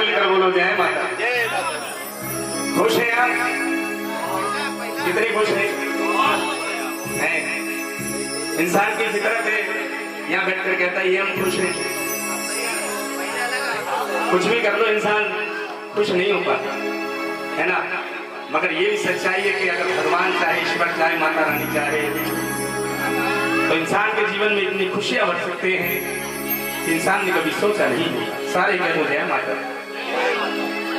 मिलकर बोलो जय माता। खुश हैं आप? कितने खुश हैं? इंसान की फितरत है, यहाँ बैठकर कहता है ये हम खुश हैं। कुछ भी कर लो इंसान खुश नहीं हो पाता है ना। मगर ये भी सच्चाई है कि अगर भगवान चाहे, ईश्वर चाहे, माता रानी चाहे, तो इंसान के जीवन में इतनी खुशियां बढ़ सकते हैं कि इंसान ने कभी सोचा नहीं होगा। सारे कह दो जय माता।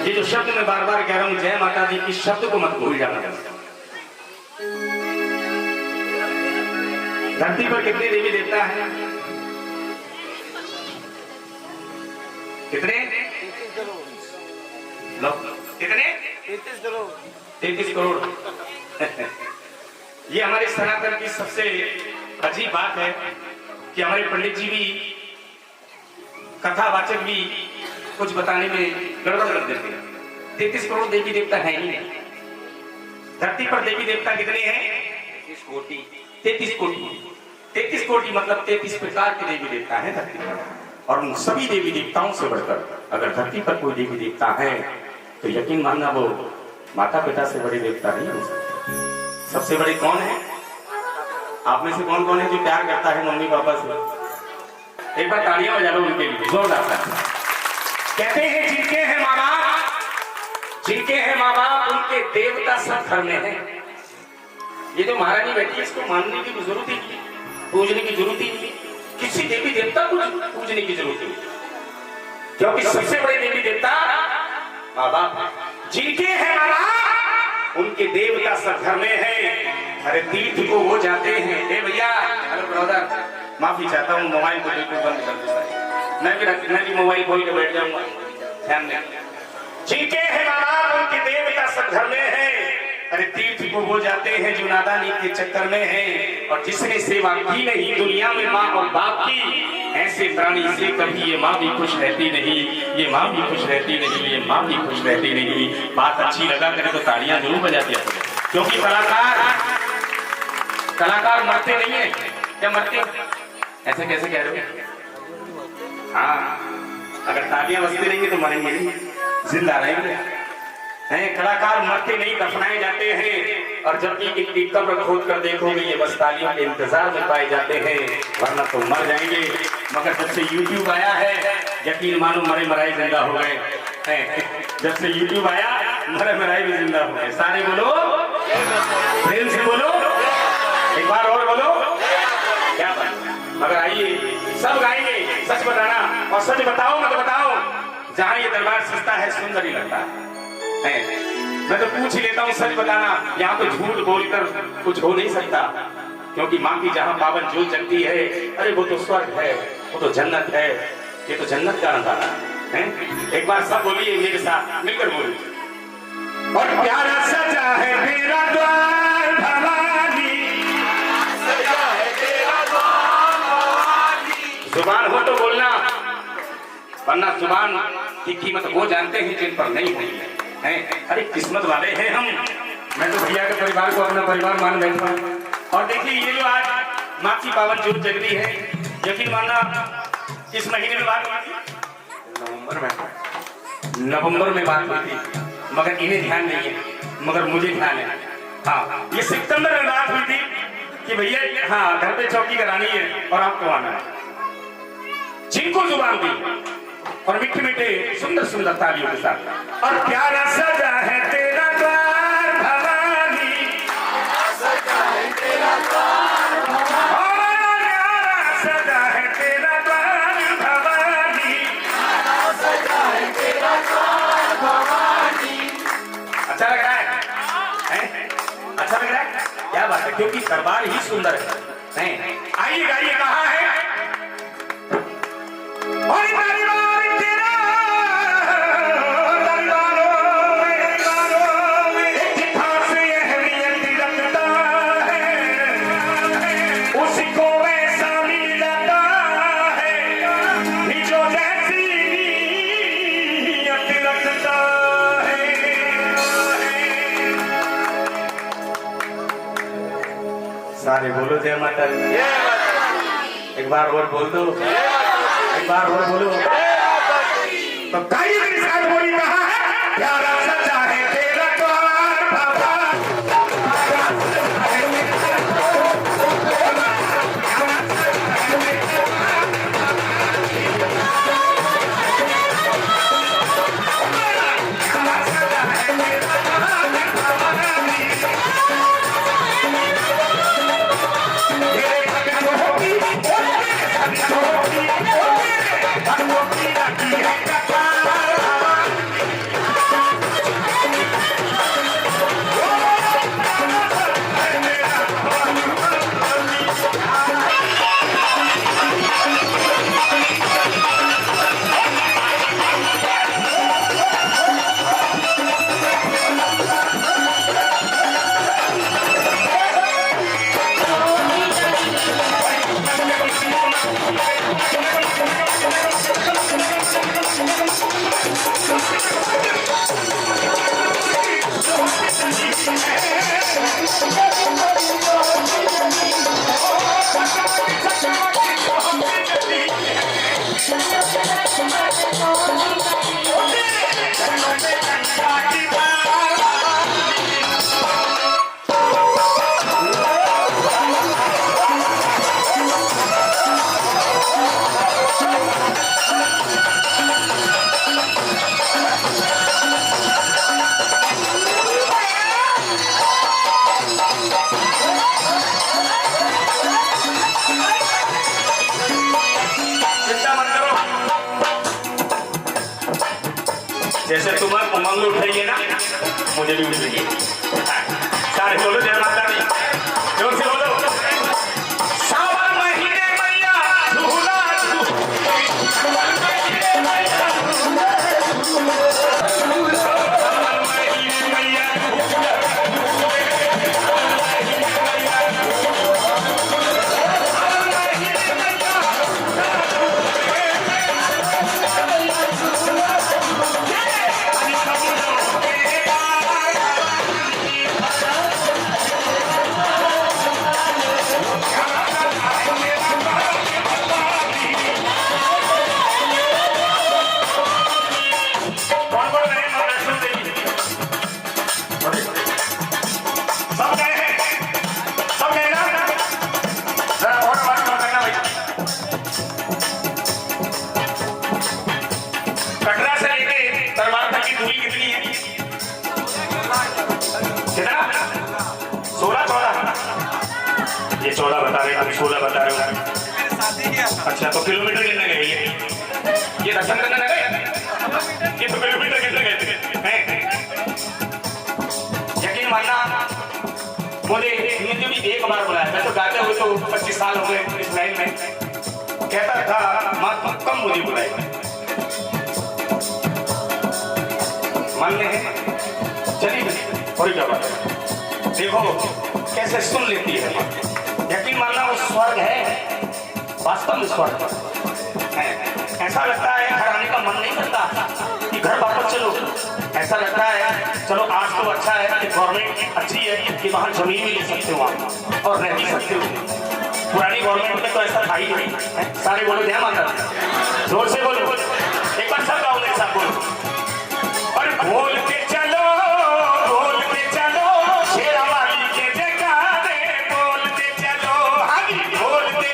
ये जो शब्द मैं बार बार कह रहा हूं जय माता दी, इस शब्द को मत भूल जाना। धरती पर कितने देवी देवता हैं? कितने? कितने? 33 करोड़। ये हमारे सनातन की सबसे अजीब बात है कि हमारे पंडित जी भी, कथावाचक भी कुछ बताने में गड़बड़ कर देते हैं। 33 करोड़ देवी देवता है ही नहीं। धरती पर देवी देवता कितने हैं? 33 कोटि। 33 कोटि मतलब 33 प्रकार के देवी देवता हैं धरती पर। और उन सभी देवी देवताओं से बढ़कर अगर धरती पर कोई देवी देवता है तो यकीन मानना वो माता पिता से बड़े देवता नहीं हो सकते। सबसे बड़े कौन है? आप में से कौन कौन है जो प्यार करता है मम्मी पापा से? एक बार तालियां बजा लो उनके लिए जोरदार। कहते हैं जिनके हैं माँ बाप, जिनके हैं माँ बाप उनके देवता सब घर में है। ये जो महारानी बैठी है इसको मानने की जरूरत ही नहीं, पूजने की जरूरत ही नहीं, किसी देवी देवता को पूजने की जरूरत नहीं, क्योंकि सबसे बड़े देवी देवता माँ बाप। जिनके हैं माँ बाप उनके देवता सब घर में है। अरे तीर्थ को वो जाते हैं। ए भैया, अरे ब्रदर, माफी चाहता हूँ, मोबाइल को बिल्कुल बंद कर देता। मैं भी मोबाइल खोल के बैठ जाऊंगा, ध्यान दें। जिनके हैं माँ बाप उनके देवता सब घर में है। अरे तीर्थ को वो जाते हैं जो नादानी के चक्कर में है। और जिसने सेवा की नहीं दुनिया में माँ और बाप की, ऐसे प्राणी से कभी ये माँ भी खुश रहती नहीं, ये माँ भी खुश रहती नहीं, ये माँ भी खुश रहती नहीं। बात अच्छी लगा करे तो तालियां जरूर बजा दिया, क्योंकि कलाकार मरते नहीं है। क्या मरते? ऐसे कैसे कह रहे हो? हाँ, अगर तालियां बजती रहेंगी तो मरेंगे नहीं, जिंदा रहेंगे। हैं कलाकार मरते नहीं, दफनाए जाते हैं। और जब भी इनकी कब्र खोद कर देखोगे ये बस तालियों के इंतजार में पाए जाते हैं, वरना तो मर जाएंगे। मगर जब से YouTube आया है यकीन मानो मरे मराए जिंदा हो गए हैं। जब से YouTube आया मरे मराए भी जिंदा हो गए। सारे बोलो, प्रेम से बोलो, एक बार और बोलो। क्या बात? मगर आइए सब गाएंगे सच बताना, और सच बताओ मत बताओ। जहाँ ये दरबार सस्ता है सुंदर ही लगता है। मैं तो पूछ ही लेता हूँ सच बताना। यहाँ तो झूठ बोलकर कुछ हो नहीं सकता, क्योंकि माँ की जहाँ पावन ज्योत जगती है, अरे वो तो स्वर्ग है, वो तो जन्नत है। ये तो जन्नत का नजारा है। एक बार सब बोलिए मेरे साथ, मिलकर बोलिए। और प्यारा सजा है मेरा द्वार भवानी, सजा है तेरा द्वार भवानी। जुबान हो तो बोलना, वरना जुबान की कीमत वो जानते हैं जिन पर नहीं हुई है। अरे किस्मत वाले हैं हम। मैं तो भैया के परिवार को अपना परिवार मान बैठा हूँ। और देखिए ये जो आज माँ की पावन ज्योत जग रही है, यकीन मानना किस महीने में बात हुई थी? नवंबर में बात हुई थी, मगर इन्हें ध्यान नहीं है, मगर मुझे ध्यान है। हाँ, ये सितंबर में बात हुई थी कि भैया हाँ घर पे चौकी करानी है और आपको आना है। जिनको जुबान दी और मीठे मीठे सुंदर सुंदर तालियों के साथ। और प्यारा सजा है तेरा द्वार भवानी, सजा है तेरा द्वार भवानी, सजा है तेरा द्वार भवानी, सजा है तेरा द्वार भवानी। अच्छा लग रहा है? अच्छा लग रहा है? क्या बात है, क्योंकि दरबार ही सुंदर है। आइए गाइए, कहाँ है? सारे बोलो जय माता दी। एक बार और बोल दो, एक बार और बोलो। तो साथ बोली कहा है प्यारा सजा है तेरा द्वार बाबा, प्यारा सजा है तेरा द्वार, प्यारा सजा है तेरा द्वार, प्यारा सजा है तेरा द्वार बाबा, तेरे भगवान होगी भगवती राखी है कपाल हवा, जैसे तुम्हारे उमंग उठाइए ना मुझे भी उठाइए। सारे बोलो जय माता दी, जोर से बोलो। सावन महीने मैया झूला सावन महीने मैया ये 14 बता रहे, अभी 16 बता रहे हो। अच्छा तो किलोमीटर कितने गए ये दर्शन करने गए, ये तो किलोमीटर कितने गए थे? यकीन मानना मुझे भी एक बार बुलाया, मैं तो गाते हुए तो 25 साल हो गए इस लाइन में, कहता था माँ कम मुझे बुलाए, मानने हैं चलिए थोड़ी क्या बात है, देखो कैसे सुन लेती है माँ। यकीन मानना वो स्वर्ग है, वास्तव में स्वर्ग है। ऐसा लगता है घर आने का मन नहीं करता कि घर वापस चलो, ऐसा लगता है चलो आज तो अच्छा है कि गवर्नमेंट अच्छी है कि वहाँ जमीन भी ले सकते हो आप और रह भी सकते हो। पुरानी गवर्नमेंट में तो ऐसा था ही नहीं। सारे बोलो जय माता, जोर से बोलो, एक बार सब गाओ ऐसा बोलो और बोलते चलो बोलते चलो शेरा वाली के जयकारे बोलते चलो, हाजी बोलते बोलते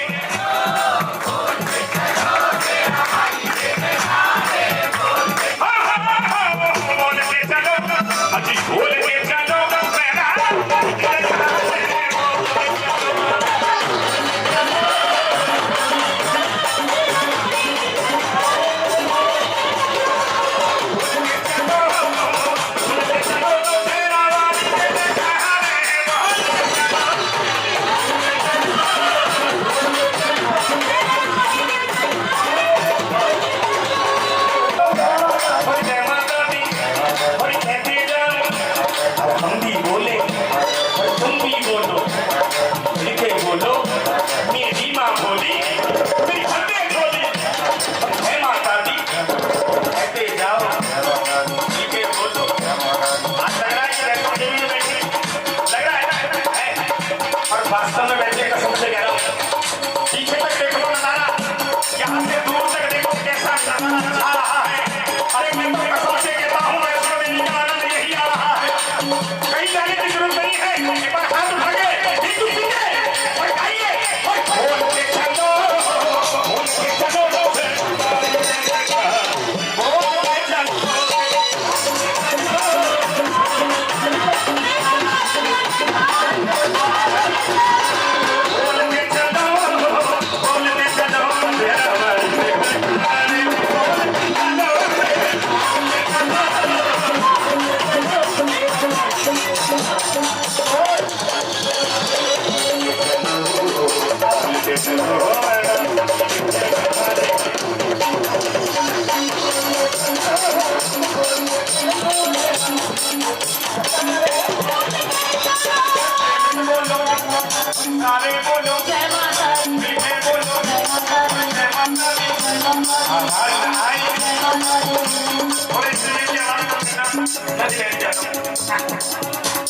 चलो शेरा वाली के जयकारे बोलते चलो, हाजी बोलते चलो मेरा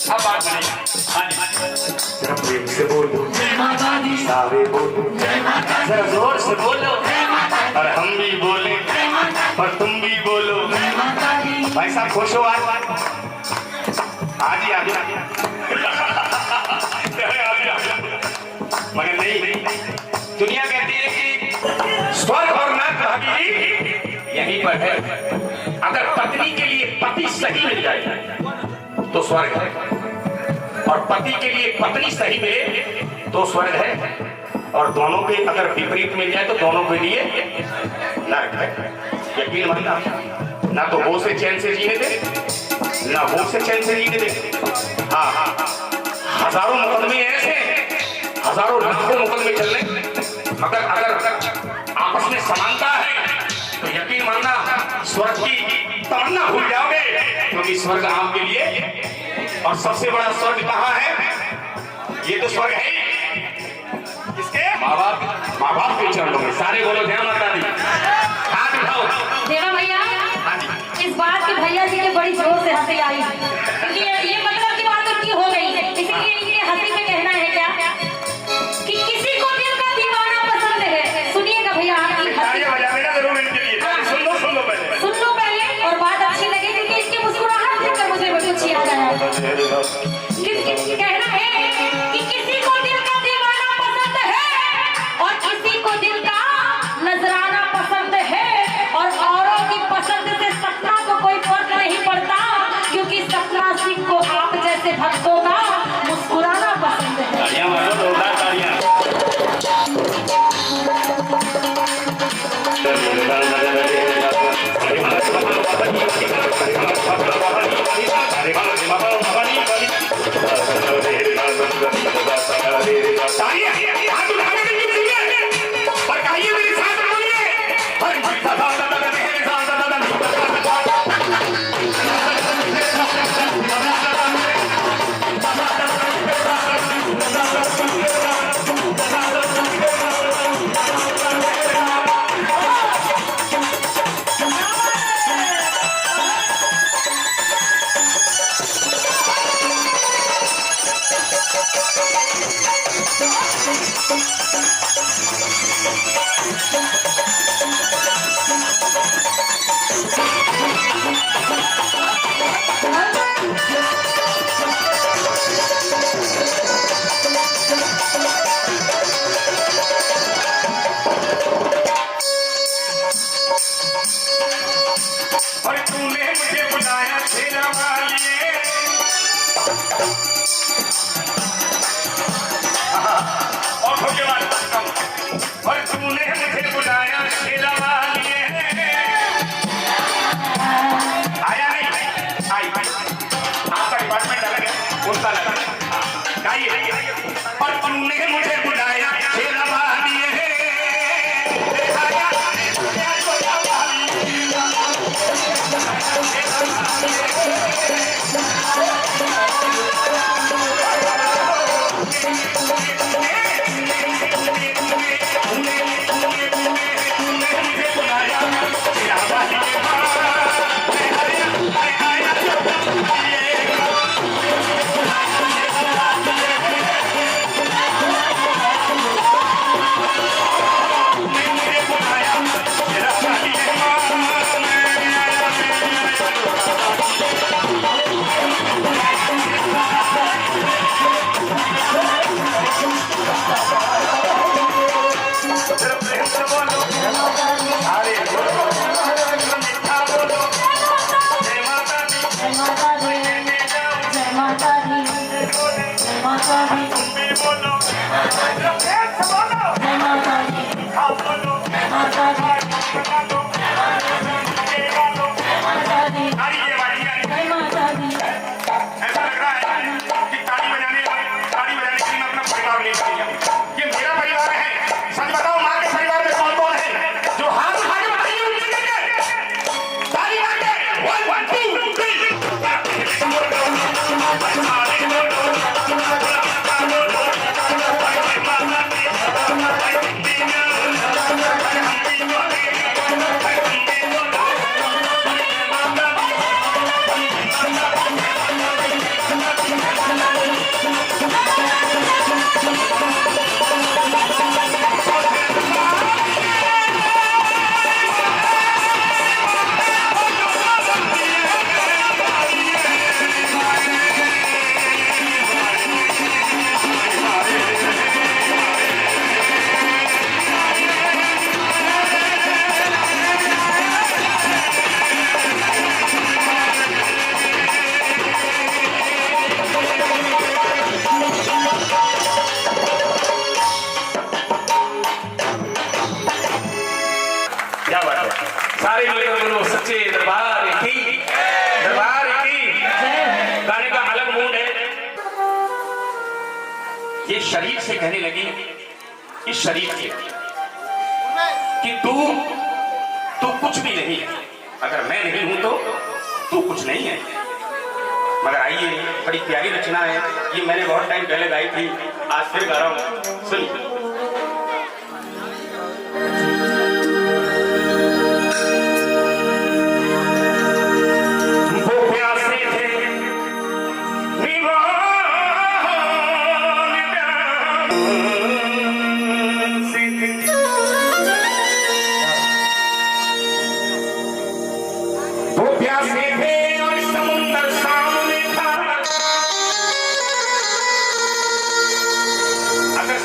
अब बात बनेगी। जरा प्रेम से बोलो, सावे बोलो, जरा जोर से बोलो, और हम भी बोले और तुम भी बोलो। भाई साहब खुश हो आज? आज ही मगर नहीं, दुनिया कहती है कि स्वर्ग और नरक हकीकी यहीं पर है। अगर पत्नी के लिए पति सही मिल जाए तो स्वर्ग है, और पति के लिए पत्नी सही मिले तो स्वर्ग है, और दोनों के अगर विपरीत मिल जाए तो दोनों के लिए नरक है। यकीन मानना, ना तो वो से चैन से जीने दे, ना वो से चैन से जीने दे। हाँ, हजारों मुकदमे ऐसे, हजारों लाखों मुकदमे चल रहे, मगर अगर आपस में समानता है तो यकीन मानना स्वर्ग की तमन्ना भूल जाओगे, क्योंकि स्वर्ग आपके लिए, और सबसे बड़ा स्वर्ग कहाँ है? ये तो स्वर्ग है किसके? माँ बाप के चरणों में। सारे बोलो जय माता दी, हाथ उठाओ। देवा भैया, इस बात की भैया जी के बड़ी जोर से हंसी आई, क्योंकि ये मतलब की बात उनकी हो गई, इसलिए इनके हंसी में कहना है क्या कि किसी को दिल का दीवाना पसंद है। सुनिएगा भैया, आपकी हंसी सुन लो पहले, और बात अच्छी लगे, क्योंकि इसकी मुस्कुराहट देखकर मुझे बड़ी अच्छी याद आया। कहना है कि किसी को दिल का दीवाना पसंद है, और किसी को दिल का नजराना पसंद है, और औरों की पसंद से सपना को कोई फर्क नहीं पड़ता, क्योंकि सपना सिंह को आप जैसे भक्तों का मुस्कुराना पसंद है। और तूने मुझे बुलाया तेरा वालिए, और हो गया और तूने मुझे बुलाया तेरा वालिए, आया नहीं? आई, आपका डिपार्टमेंट अलग है, उनका अलग है। गाइए, और तूने मुझे बुलाया तेरा वालिए, इस शरीर से कहने लगी, इस शरीर से कि तू कुछ भी नहीं है, अगर मैं नहीं हूं तो तू कुछ नहीं है। मगर आइए, बड़ी प्यारी रचना है ये, मैंने बहुत टाइम पहले गाई थी, आज फिर गा रहा हूं, सुनिए।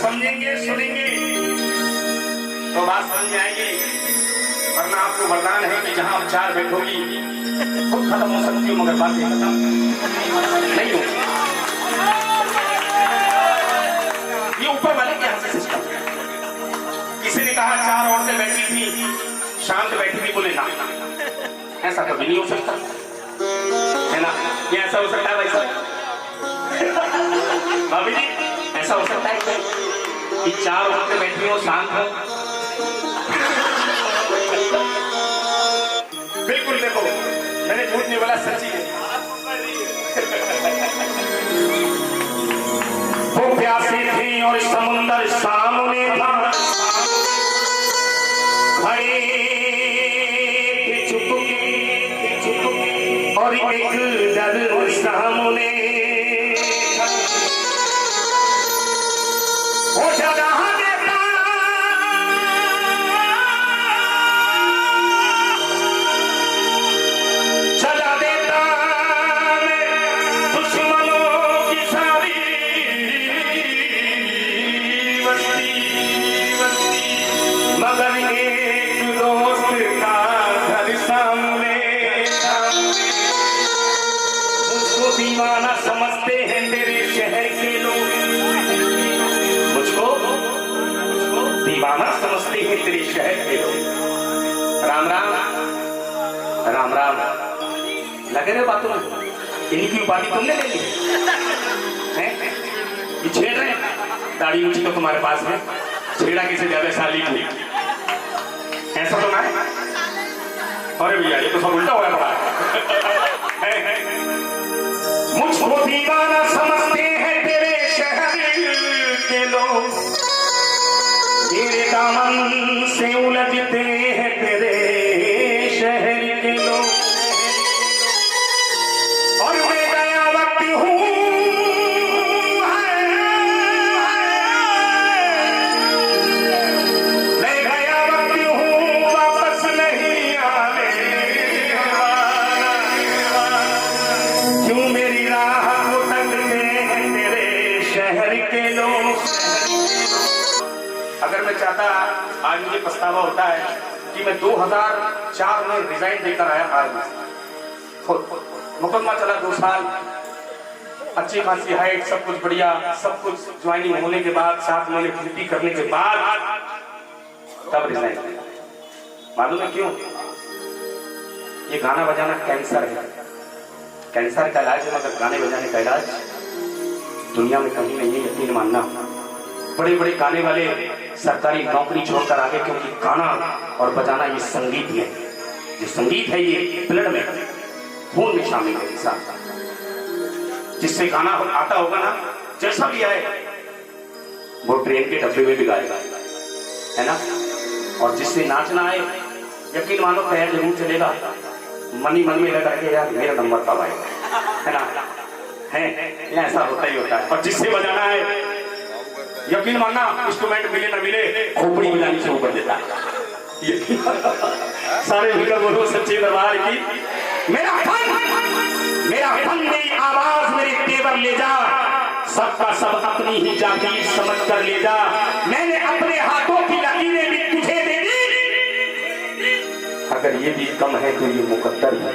समझेंगे सुनेंगे तो बात समझ आएगी, वरना आपको वरदान है कि जहां आप चार बैठोगी खुद खत्म हो सकती हो, मगर बातें खत्म नहीं हो। ये ऊपर वाले के यहाँ से सिस्टम। किसी ने कहा चार औरतें बैठी थी, शांत बैठी थी, बोले ना ऐसा कभी नहीं हो सकता, है ना? ये ऐसा हो सकता है भाई साहब? भाभी जी ऐसा हो सकता है कि चार औरतें बैठी हो, शांत हो? बिल्कुल, देखो मैंने झूठ नहीं बोला, सच्ची है। वो प्यासी थी और समुंदर सामने था, खड़े चुप और एक डर सामने वो जगह देता चला देता दुश्मनों की सारी बस्ती, मगर एक दोस्त का घर सामने, मुझको दीवाना समझते हैं तेरे शहर के लोग, दीवाना समझते हैं तेरे शहर के लोग। राम राम राम राम, लगे रहे बातों में, इनकी उपाधि तुमने ले ली है? ये छेड़ रहे हैं, दाढ़ी ऊंची तो तुम्हारे पास है, छेड़ा किसे ज्यादा साली थी, ऐसा तो ना है? अरे भैया ये तो सब उल्टा हो रहा है। मुझको दीवाना समझते हैं तेरे शहर के लोग, तेरे दामन से उलझते हैं तेरे शहर के लोग, और मैं गया वक्त हूँ, मैं गया वक्त हूँ, वापस नहीं आने वाला, क्यों मेरी राह को तकते हैं तेरे शहर के लोग। अगर मैं चाहता, आज मुझे पछतावा होता है कि मैं 2004 में रिजाइन देकर आया आर्मी से। मुकदमा चला 2 साल, अच्छी खासी हाइट, सब कुछ बढ़िया, सब कुछ ज्वाइनिंग होने के बाद 7 महीने ड्यूटी करने के बाद तब रिजाइन दिया। मालूम है क्यों? ये गाना बजाना कैंसर है, कैंसर का इलाज है, मगर गाने बजाने का इलाज दुनिया में कहीं नहीं है, यकीन मानना। बड़े बड़े गाने वाले सरकारी नौकरी छोड़कर आगे, क्योंकि गाना और बजाना ये संगीत है, ये संगीत है, ये ब्लड में, खून में शामिल है इंसान। जिससे गाना आता होगा ना, जैसा भी आए, वो ट्रेन के डब्बे में भी गाएगा, है ना? और जिससे नाचना आए, यकीन मानो पैर जरूर चलेगा, मन ही मन में लगा के यार मेरा नंबर कब आएगा, है ना? है ऐसा होता ही होता है। और जिससे बजाना है, यकीन मानना, इंस्ट्रूमेंट मिले ना मिले, खोपड़ी मिलानी शुरू कर देता है। सारे मिलकर बोलो सच्चे दरबार की। मेरा फन मेरी आवाज, मेरे तेवर ले जा, सबका सब अपनी ही जाति समझ कर ले जा। मैंने अपने हाथों की लकीरें भी तुझे दे दी, अगर ये भी कम है तो ये मुकद्दर है।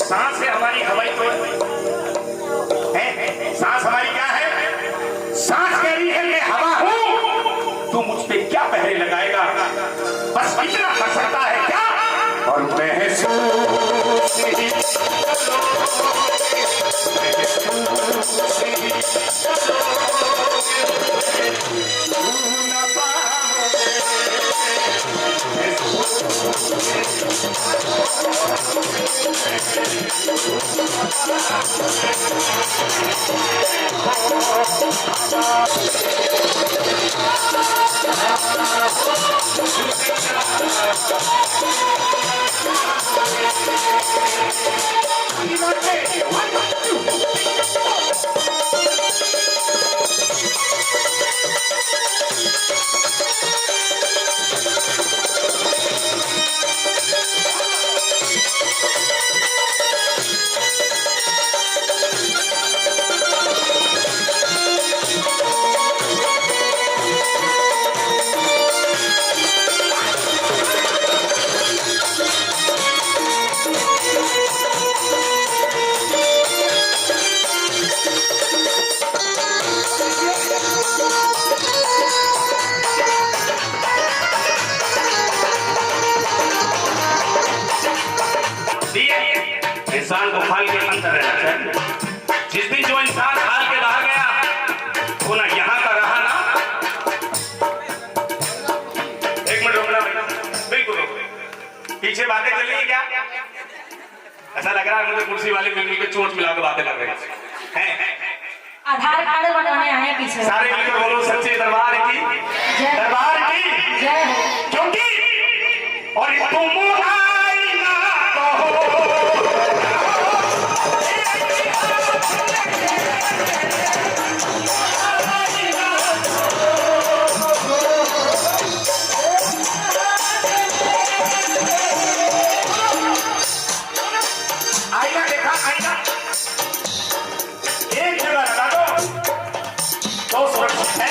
सांस है हमारी हवाई तो है, सांस हमारी क्या है? सांस कह रही है मैं हवा हूं, तू मुझ पे क्या पहरे लगाएगा? बस इतना कर सकता है क्या? और महसूस ही इंसान को खाल के अंदर रहना चाहिए। जिस दिन जो इंसान खाल के बाहर गया वो ना यहाँ का रहा ना। एक मिनट रुकना, बिल्कुल रुक। पीछे बातें चल रही है क्या? ऐसा लग रहा है मुझे कुर्सी वाले मिलकर चोट मिला के बातें कर रहे हैं। आधार कार्ड बनवाने आए हैं पीछे। सारे मिलकर बोलो सच्चे दरबार की दरबार की जय हो। क्योंकि और तुम आई ना कहो आईना देखा, आईना एक जगह लगा दो तो सुरक्षित है।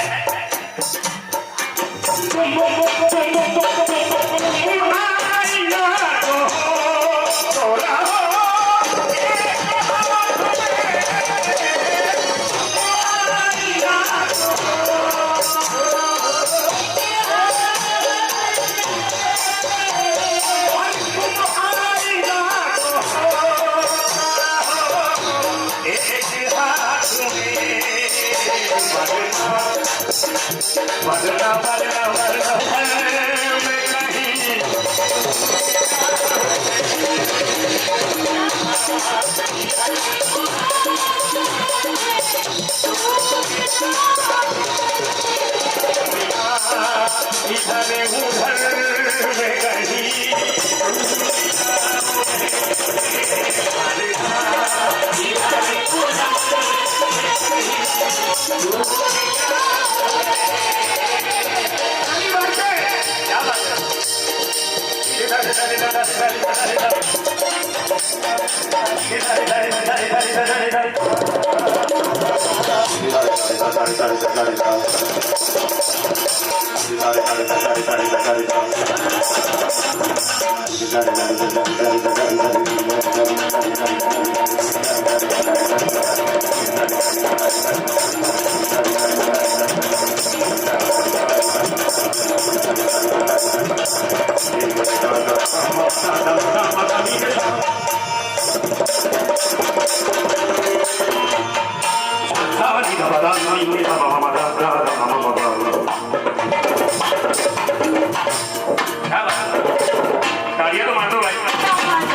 बदला बदला बदला मैं कहीं इधर उधर में कहीं तालियां तो मार दो भाई।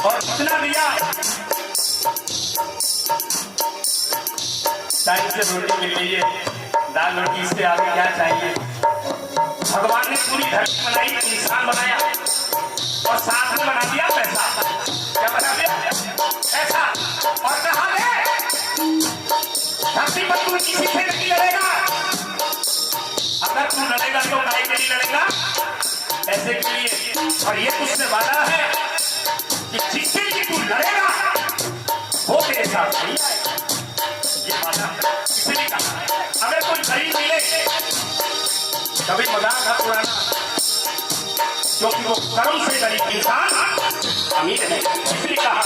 और कितना दिया? टाइम से रोटी मिल रही है, दाल रोटी, इससे आगे क्या चाहिए? भगवान ने पूरी धरती बनाई, इंसान बनाया और साथ में बना दिया पैसा। क्या बना दिया? पैसा। और कहा धरती पर तू किसी से नहीं लड़ेगा, अगर तू लड़ेगा तो गाय के लिए लड़ेगा, पैसे के लिए। और ये तुझसे वादा है कि जिसके लिए तू लड़ेगा वो तेरे साथ नहीं आएगा। ये वादा इसलिए कहा, अगर कोई गरीब मिले, कभी मजाक है पुराना, क्योंकि वो कर्म से गरीब इंसान अमीर है, इसलिए कहा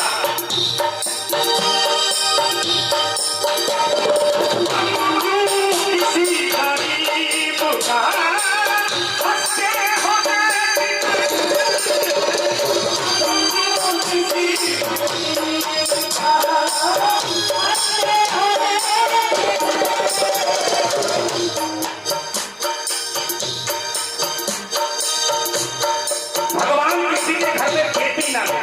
किसी गरीब का हंसते हो भगवान किसी के घर में बेटी ना दे,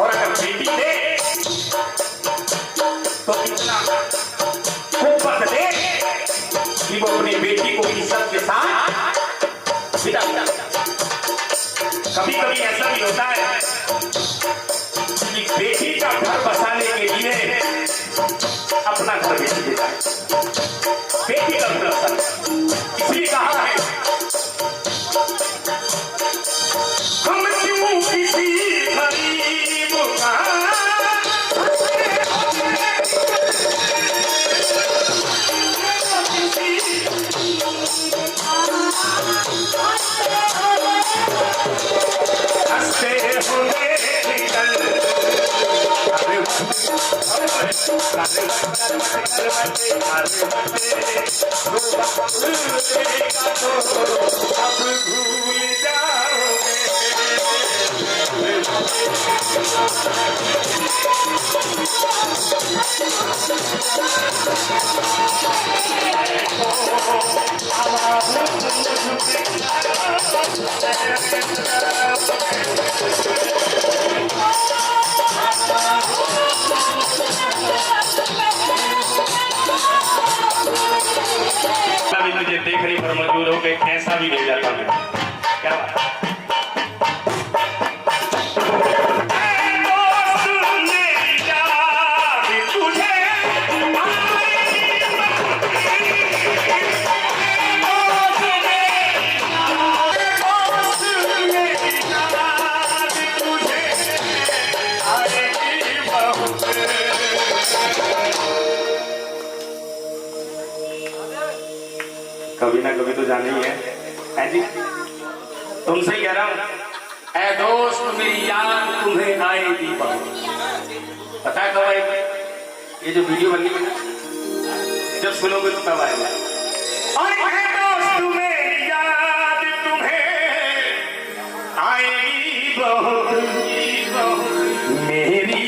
और अगर बेटी दे तो इतना कुपत दे कि वो अपनी बेटी को इज्जत के साथ विदा कर। कभी कभी ऐसा भी होता है कि बेटी का घर बसाने के लिए अपना घर बेच देता है, बेटी का घर बसा। इसलिए कहा है हम क्यों किसी गरीब का तुझे देखने पर मजबूर हो गए, कैसा भी ले जाता हूँ। क्या बात? कभी ना कभी तो जाना ही है जी। तुमसे ही कह रहा हूँ, ऐ दोस्त मेरी याद तुम्हें आएगी बहुत। पता है कब आएगी? ये जो वीडियो बननी है ना, जब सुनोगे तो तब आएगा। और ऐ दोस्त मेरी याद तुम्हें आएगी बहुत, मेरी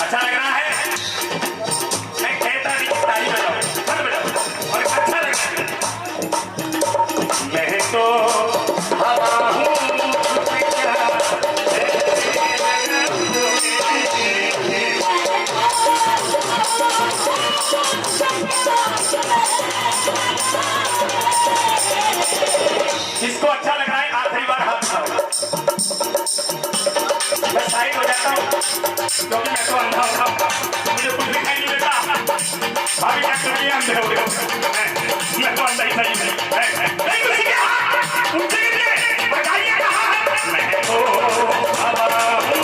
अच्छा लग रहा है? मैं कहता नहीं, ताली बजाओ, सब बजाओ, और अच्छा लग रहा है। मैं तो हवा हूँ, किसको अच्छा लग रहा है? आखिरी बार हाथ उठाओ। मैं साइड हो जाता हूँ क्योंकि मैं तो अंधा होता हूँ, मुझे कुछ दिखाई नहीं देता। अभी क्या कर रही है? अंधे हो गए। मैं तो अंधा ही नहीं उनसे बताइए कहाँ है? मैं तो हवा हूँ,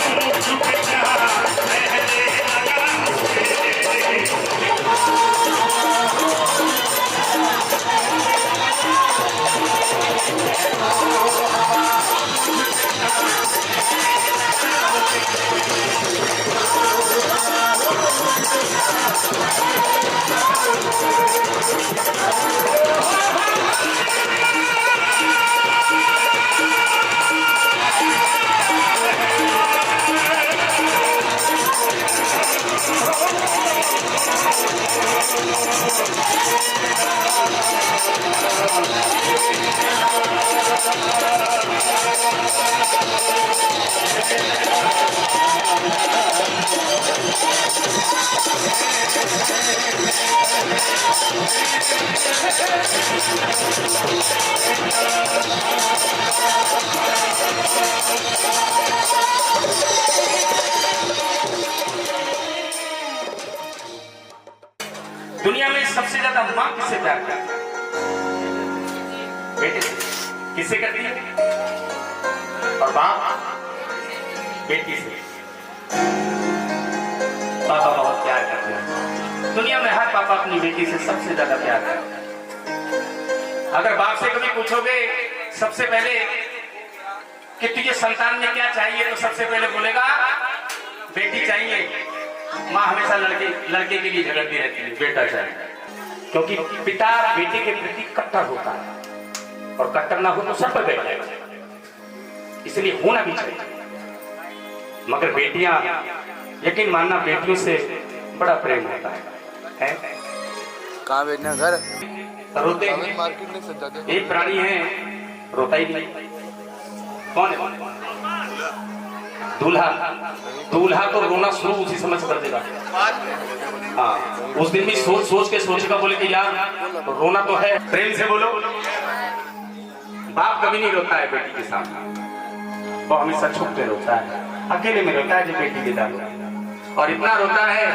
दुनिया में सबसे ज्यादा माँ किससे प्यार करती है? बेटे से। किससे करती है? और बाप बेटी से। पापा बहुत प्यार करते हैं। दुनिया में हर पापा अपनी बेटी से सबसे ज्यादा प्यार करते हैं। अगर बाप से कभी पूछोगे सबसे पहले कि तुझे संतान में क्या चाहिए, तो सबसे पहले बोलेगा बेटी चाहिए। माँ हमेशा लड़के के लिए झगड़ती रहती है, बेटा चाहिए। क्योंकि पिता बेटे के प्रति कट्टर होता है, और कट्टर ना हो तो सब पर बैठ जाएगा, इसलिए होना भी चाहिए। मगर बेटियां, यकीन मानना, बेटियों से बड़ा प्रेम होता है? कहाँ बेचना घर? रोते हैं। मार्केट में सजा दे। एक प्राणी है रोता ही नहीं। कौन है? दूल्हा। दूल्हा तो रोना शुरू उसी समय से कर देगा। हाँ, उस दिन भी सोच के सोचेगा, बोले कि यार रोना तो है। प्रेम से बोलो। बाप कभी नहीं रोता है बेटी के सामने, वो हमेशा छुप के रोता है, अकेले में रोता है जब बेटी विदा हो। और इतना रोता है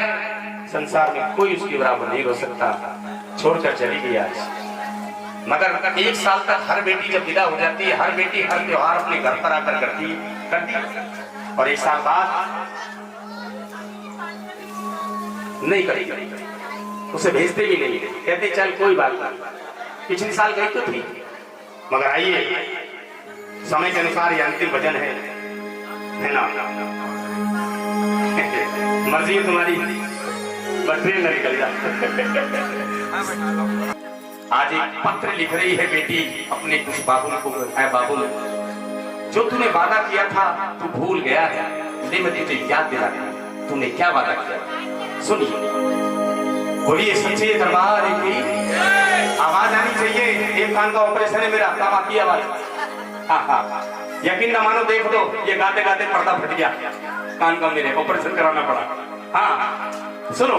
संसार में कोई उसके बराबर नहीं रो सकता। छोड़कर चली गई आज। मगर एक साल तक हर बेटी जब विदा हो जाती है, हर बेटी हर त्योहार अपने घर पर आकर करती और एक साल बाद नहीं करेगी, उसे भेजते भी नहीं, कहते चल कोई बात नहीं, पिछले साल गई तो थी। मगर आइए, समय के अनुसार ये अंतिम भजन है ना? मर्जी है तुम्हारी, बस ट्रेन न निकल जा। आज एक पत्र लिख रही है बेटी अपने कुछ बाबुल को। है बाबुल, जो तूने वादा किया था तू भूल गया है, ले मैं तुझे याद दिलाता हूं, तूने क्या वादा किया। सुनिए, बोलिए सच्चे दरबार की आवाज आनी चाहिए। एक कान का ऑपरेशन है मेरा, काम आती आवाज। हाँ, यकीन न मानो, देख लो, ये गाते गाते पर्दा फट गया कान का, मेरे ऑपरेशन कराना पड़ा। हाँ सुनो,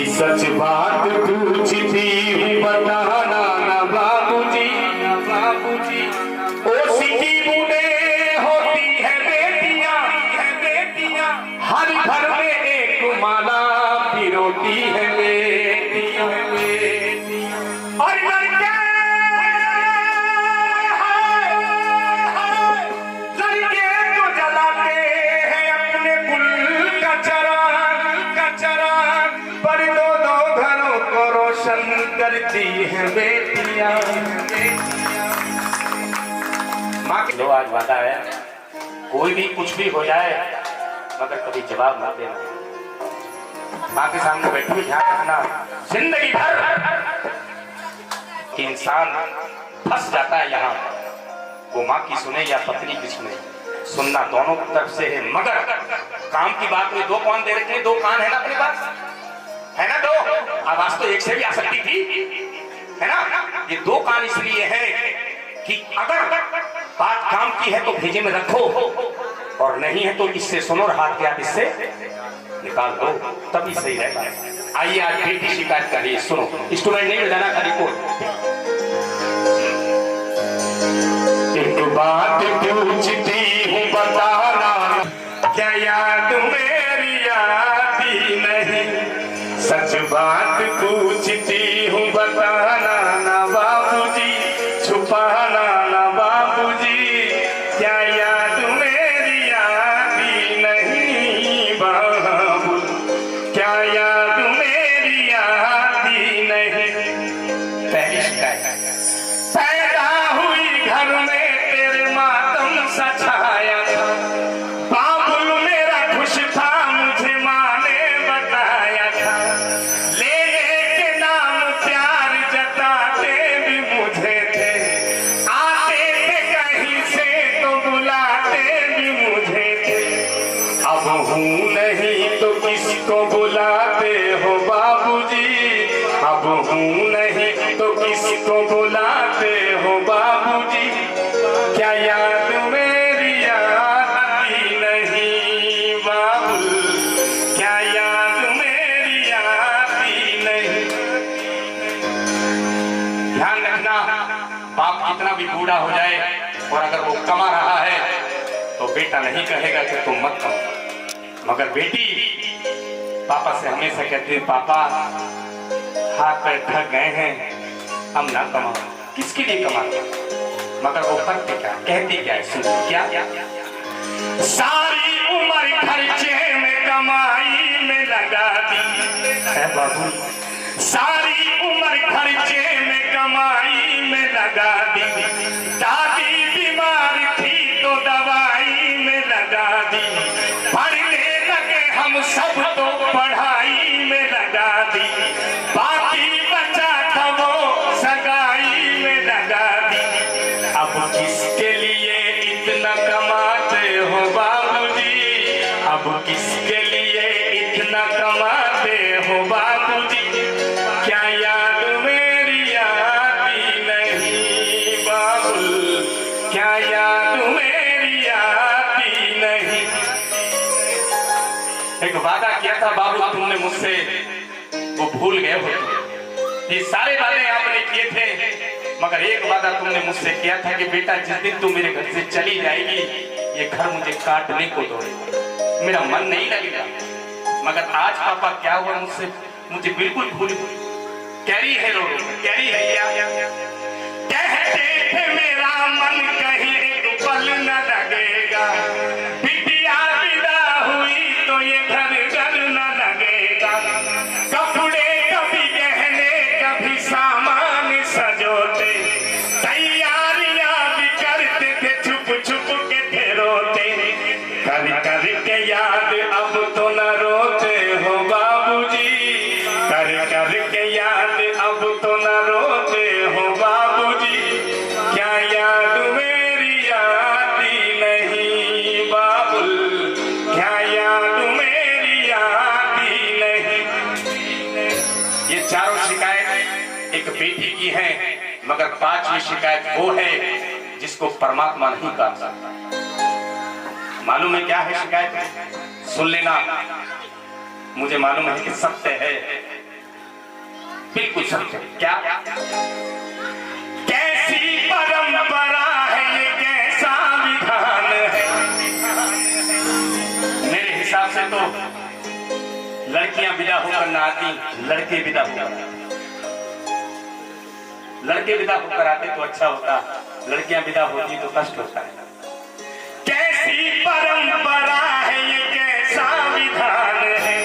सच बात पूछती हूँ बताना ना बाबूजी, ना बाबूजी। ओ सिटी बूढ़े होती है बेटियां, हर घर में एक माला पिरोती है बेटियां। और लड़के तो जलाते हैं अपने कुल का चराग, पर दो घरों को रोशन करती है बेटियां। माँ के लो आज वादा है, कोई भी कुछ भी हो जाए मगर कभी जवाब ना देना। माँ के सामने बैठी हुई ध्यान रखना, जिंदगी भर कि इंसान फंस जाता है यहाँ, वो माँ की सुने या पत्नी की सुने, सुनना दोनों तरफ से है। मगर काम की बात में दो कान दे रखे हैं, दो कान है ना अपने पास, है ना? दो आवाज तो एक से भी आ सकती थी, है ना? ये दो कान इसलिए है कि अगर बात काम की है तो भेजे में रखो, और नहीं है तो इससे सुनो, और हाथ के हाथ इससे निकाल दो, तभी सही रहेगा। आइए आज बेटी शिकायत कर रही है, सुनो। इंस्ट्रूमेंट नहीं बजाना, खाली कोड। एक बात पूछती हूँ बताना, क्या याद मेरी आती नहीं? सच बात पूछती हूँ बताना ना बाबूजी, छुपाना ना बाबूजी। क्या याद मेरी आती नहीं बाबू, क्या याद मेरी आती नहीं? पहली शिकायत, पैदा हुई घर में तेरे मातम सा हूँ नहीं तो किसको बुलाते हो बाबूजी, अब हूँ नहीं तो किसको बुलाते हो बाबूजी, क्या याद मेरी आती नहीं बाबू, क्या याद मेरी आती नहीं। ध्यान रखना, बाप कितना भी बूढ़ा हो जाए और अगर वो कमा रहा है तो बेटा नहीं कहेगा कि तुम मत कमाओ, मगर बेटी पापा से हमेशा कहती है पापा हाथ पैर थक गए हैं, हम ना कमाओ। किसके लिए कमाते, मगर वो करते क्या, कहती क्या है, सुनो क्या, सारी उम्र खर्चे में कमाई में लगा दी है बाबू, सारी उम्र खर्चे में कमाई में लगा दी, दादी बीमार थी तो दवाई में लगा दी, पढ़ने लगे हम सब तो पढ़ाई में लगा दी, बाकी बचा था वो सगाई में लगा दी। अब किसके लिए इतना कमाते हो बाबूजी, अब किसके लिए इतना कमाते हो बाबूजी, क्या याद मेरी आती नहीं बाबुल, क्या याद मेरी आती नहीं। एक वादा किया था बाबू तुमने मुझसे, वो भूल गए हो। ये सारे वादे आपने किए थे, मगर एक वादा तुमने मुझसे किया था कि बेटा जिस दिन तू मेरे घर से चली जाएगी ये घर मुझे काटने को दौड़ेगा, मेरा मन नहीं लगेगा। मगर आज पापा क्या हुआ मुझसे, मुझे बिल्कुल भूल कह रही है, कह रही है क्या, कहते थे मेरा मन कहीं एक पल न लगेगा, बिटिया विदा हुई तो ये घर घर न लगेगा, कपड़े कभी गहने कभी सामान सजोते, तैयारियां भी करते थे छुप छुप के थे रोते, कर कर के याद अब तो न रोते हो बाबूजी, कर कर के याद अब तो न रोते हो बाबूजी, क्या याद मेरी आती नहीं बाबुल, क्या याद मेरी आती नहीं। ये चारों शिकायत एक बेटी की है, मगर पांचवी शिकायत वो है जिसको परमात्मा नहीं कर सकता। मालूम है क्या है शिकायत, सुन लेना, मुझे मालूम है कि सत्य है, बिल्कुल सत्य। क्या, कैसी परंपरा है ये, कैसा विधान है, मेरे हिसाब से तो लड़कियां विदा होकर ना आती, लड़के विदा होकर, लड़के विदा होकर आते तो अच्छा होता, लड़कियां विदा होती तो कष्ट होता है। कैसी परंपरा है ये, कैसा विधान है,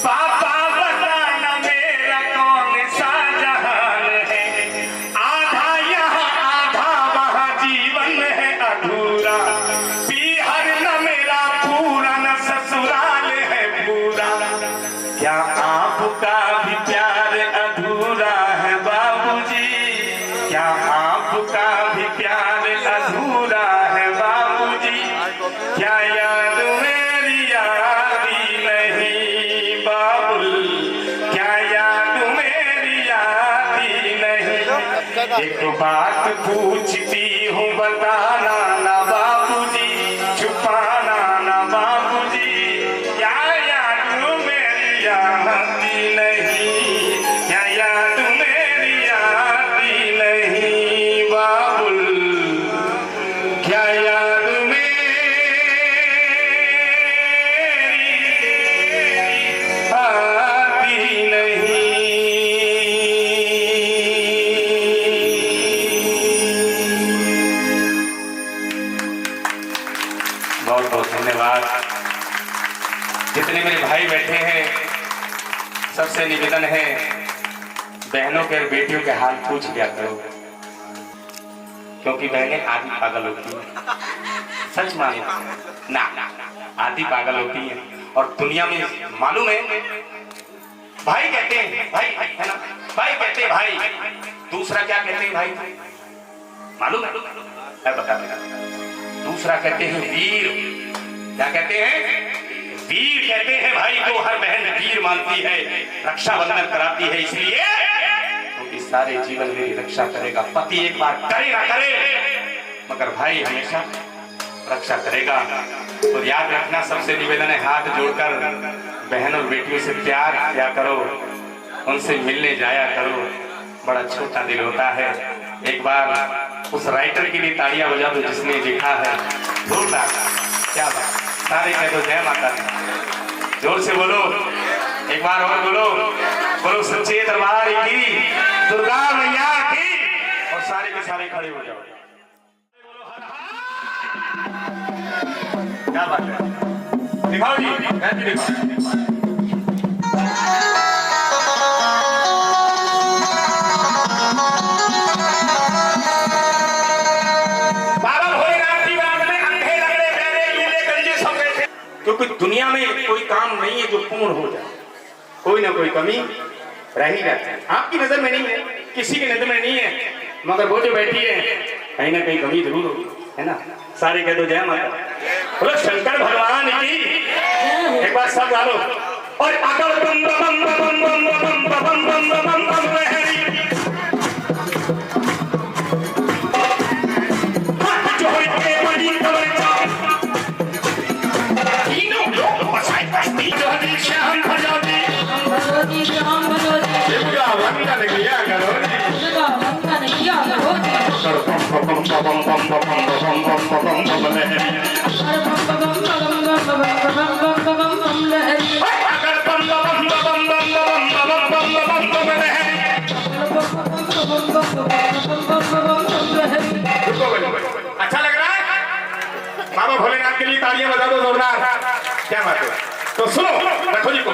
पापा बताना मेरा कौन सा जहान है, आधा यहाँ आधा वहाँ जीवन है अधूरा, पीहर न मेरा पूरा न ससुराल है पूरा, क्या आपका भी प्यार अधूरा है बाबूजी, क्या आपका भी प्यार अधूरा है बाबूजी, क्या याद मेरी आती नहीं बाबुल, क्या याद मेरी आती नहीं। एक बात पूछती हूँ बताना ना बाबूजी, छुपाना ना बाबूजी, क्या याद मेरी आती नहीं, क्या याद मेरी आती नहीं बाबुल, क्या याद मेरी आती नहीं। बहुत बहुत धन्यवाद। जितने मेरे भाई बैठे हैं सबसे निवेदन है, बहनों के और बेटियों के हाल पूछ लिया करो, क्योंकि बहनें आधी पागल होती हैं, सच मानो ना, आधी पागल होती हैं। और दुनिया में मालूम है, भाई कहते हैं भाई, है ना, भाई कहते हैं भाई, दूसरा क्या कहते हैं भाई, मालूम है, बता मेरा, दूसरा कहते हैं वीर, क्या कहते हैं वीर कहते हैं भाई को हर बहन वीर मानती है, रक्षाबंधन कराती है, इसलिए क्योंकि सारे जीवन मेरी रक्षा करेगा। पति एक बार करे ना करे मगर भाई हमेशा रक्षा करेगा। तो याद रखना, सबसे निवेदन है हाथ जोड़कर बहन और बेटियों से प्यार किया करो, उनसे मिलने जाया करो, बड़ा छोटा दिल होता है। एक बार उस राइटर के लिए तालियां बजा दो जिसने लिखा है जोरदार। क्या बात, सारे कह दो जय माता दी, जोर से बोलो, एक बार और बोलो, बोलो सच्चे दरबार की दुर्गा मैया की, और सारे के सारे खड़े हो जाओ। क्या बात है, दिखाओ जी, मैं भी दिखाओ। क्योंकि दुनिया में कोई काम नहीं है जो पूर्ण हो जाए, कोई ना कोई कमी रह ही जाती है। आपकी नजर में नहीं है, किसी की नजर में नहीं है, मगर वो जो बैठी है कहीं ना कहीं कमी जरूर होगी, है ना। सारे कह दो जय माता, बोलो शंकर भगवान की। एक बार सब गालो और अगर बम बम बम बम बम बम बम बम बम लहरी हाथ जोड़ के बड़ी कमर श्याम भजोदी श्याम भजोदी वंदन किया करो, वंदन किया करो। अच्छा लग रहा है? बाबा भोलेनाथ के लिए तालियां बजा दो जोरदार। क्या बात है, तो सुनो, रखो जी को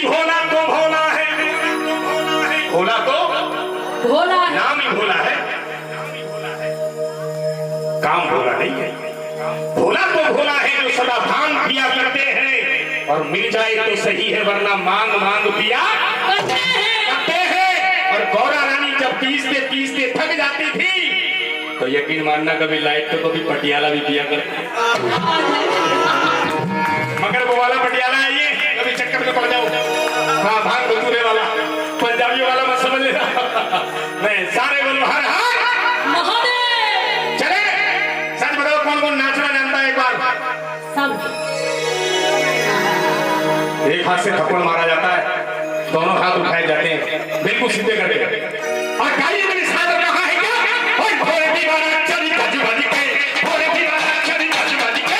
भोला तो भोला है, भोला तो भोला, नाम ही भोला है, काम भोला नहीं है। भोला तो भोला है जो सदा भांग पिया करते हैं, और मिल जाए तो सही है वरना मांग मांग पिया करते हैं। और गौरा रानी जब पीसते पीसते थक जाती थी तो यकीन मानना कभी लाइट तो कभी पटियाला भी पिया करते, मगर वो वाला पटियाला है ये, कभी चक्कर में पड़ जाओ। हाँ, भांग बजूरे वाला, पंजाबी वाला मत समझ लेना। नहीं, सारे बोलो हर हर महादेव। चले, सच बताओ कौन कौन नाचना जानता है? एक बार सब। एक हाथ से थप्पड़ मारा जाता है, दोनों हाथ उठाए जाते हैं, बिल्कुल सीधे करके, और गाड़ी में साथ रहा है क्या? और घोड़े की बारात चली कजबाजी के, घोड़े की बारात चली कजबाजी के,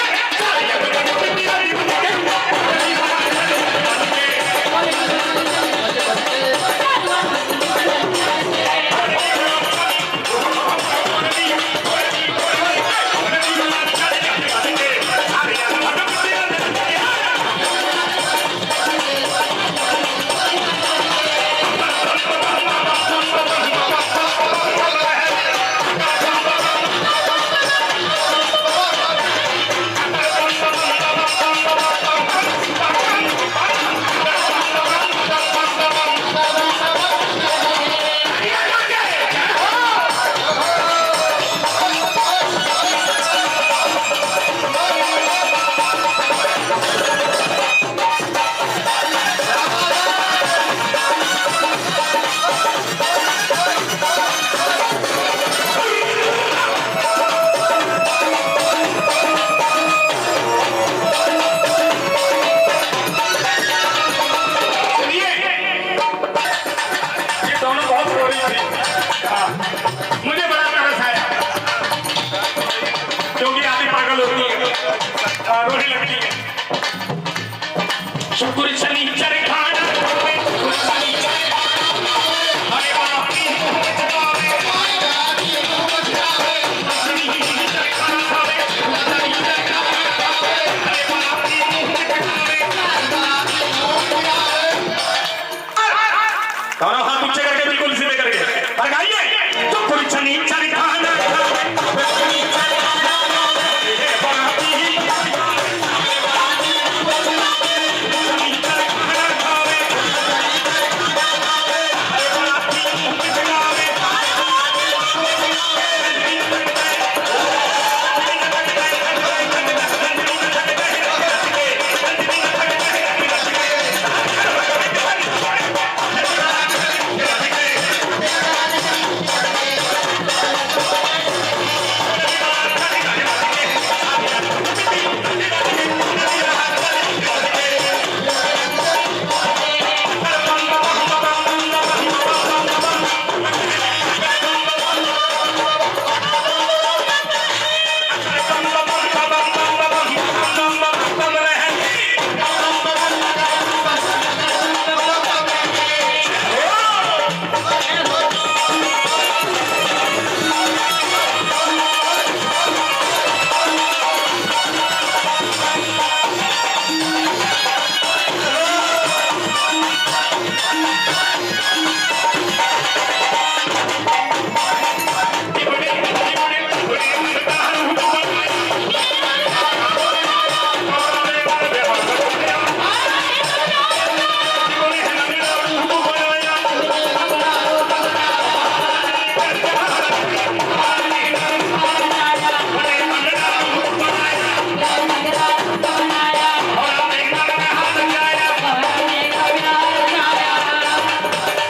रोने लगती है। शुक्र शनिचर खाना दोनों हाथ ऊंचे करके बिल्कुल सीधे करके लगाइए। शुक्र शनिचर खाना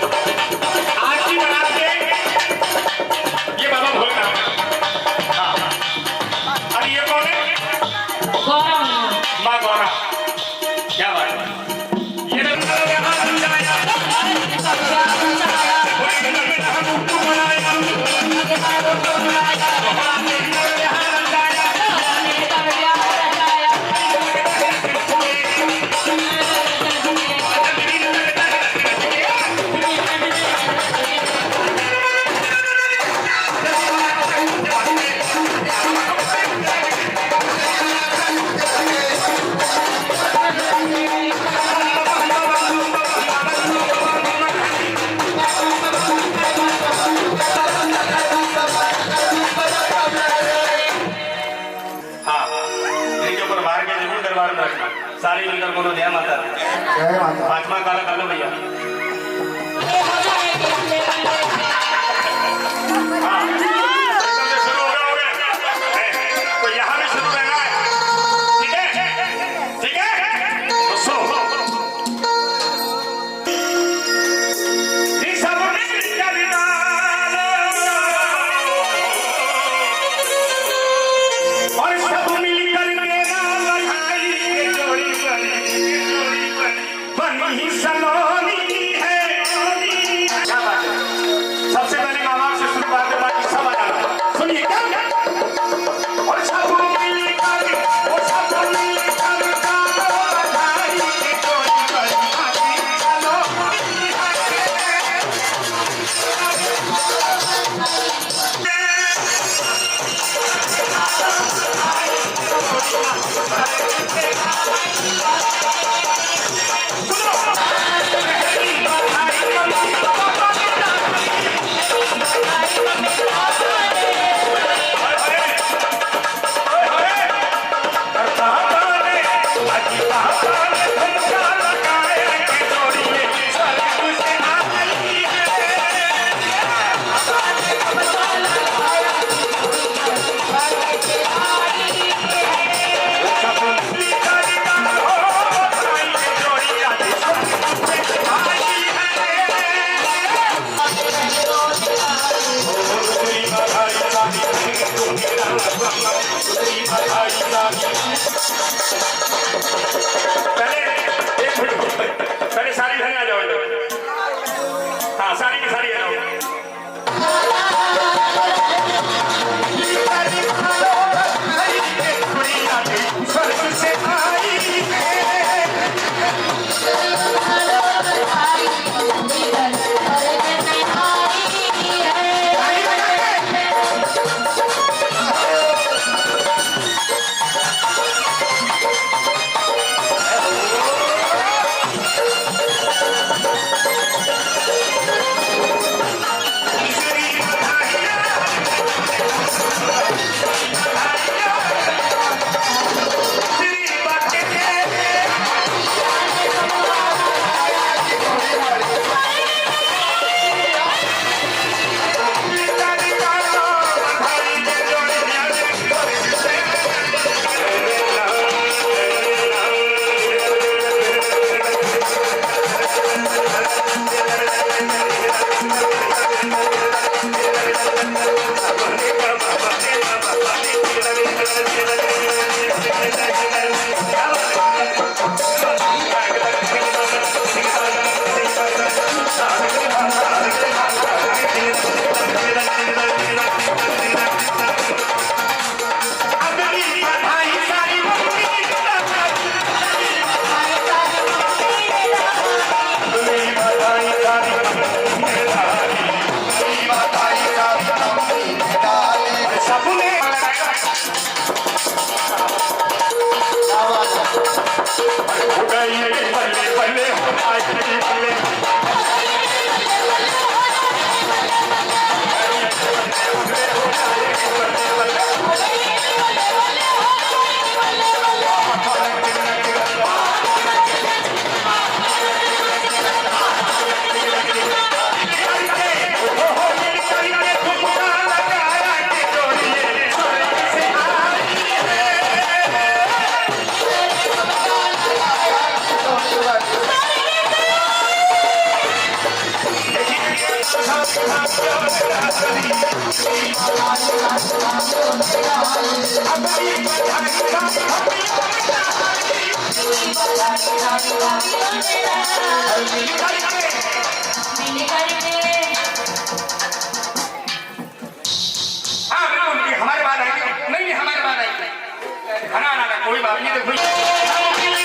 आरती बना के ये बाबा भोलेनाथ हाँ और ये कौन है माँ गौरा क्या बात है ये सारी मिलकर बोलो जय माता दी। पांचवा काला कर लो भैया। हाँ, एकदम से शुरू हो गए। तो यहाँ भी शुरू रहना है, ठीक है? ठीक है? तो सुनो। इस सब मिलकर डालो, और सब मिलकर मेरा बधाई के जोड़ी बनी सलोनी है। क्या बात है? सबसे पहले माँ बाप से शुरुआत है, बाकी सब आ जाना। सुनिए क्या और सब मिलकर वो सब मिलकर डालो बधाई के जोड़ी बनी सलोनी पहले सारी धनी आ जाओ। हाँ सारी की सारी आ जाओ। स्वर्ग से आई हाँ बिल्कुल हमारे बात आएगी नहीं हमारे बात आएगी खाना आना कोई बात नहीं देखो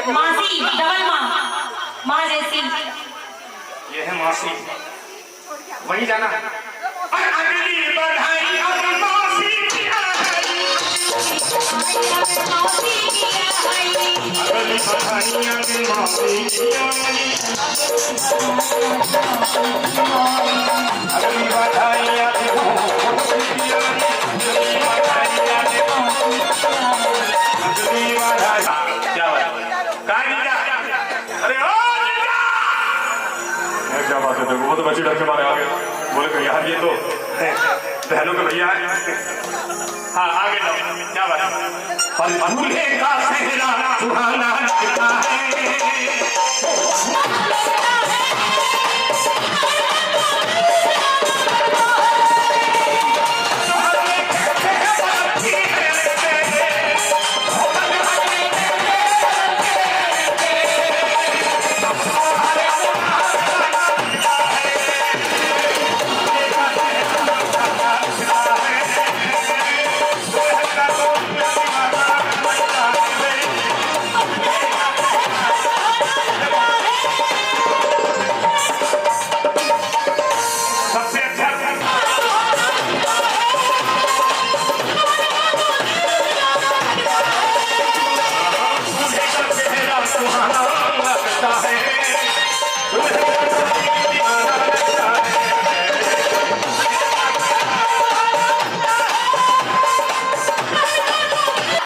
मासी डबल माँ माँ जैसी ये है मासी वही जाना और अगली बधाई अब मासी की आई मौसी की आई अगली बधाई अब मासी की आई अगली बधाई अब मासी की आई अगली बधाई क्या बात अरे ओ क्या बात है देखो वो तो बच्चे डर के मारे आ गए बोले कि यार ये तो बहनों के भैया है हाँ आगे जाओ क्या बात है दूल्हे का सेहरा सुहाना लगता है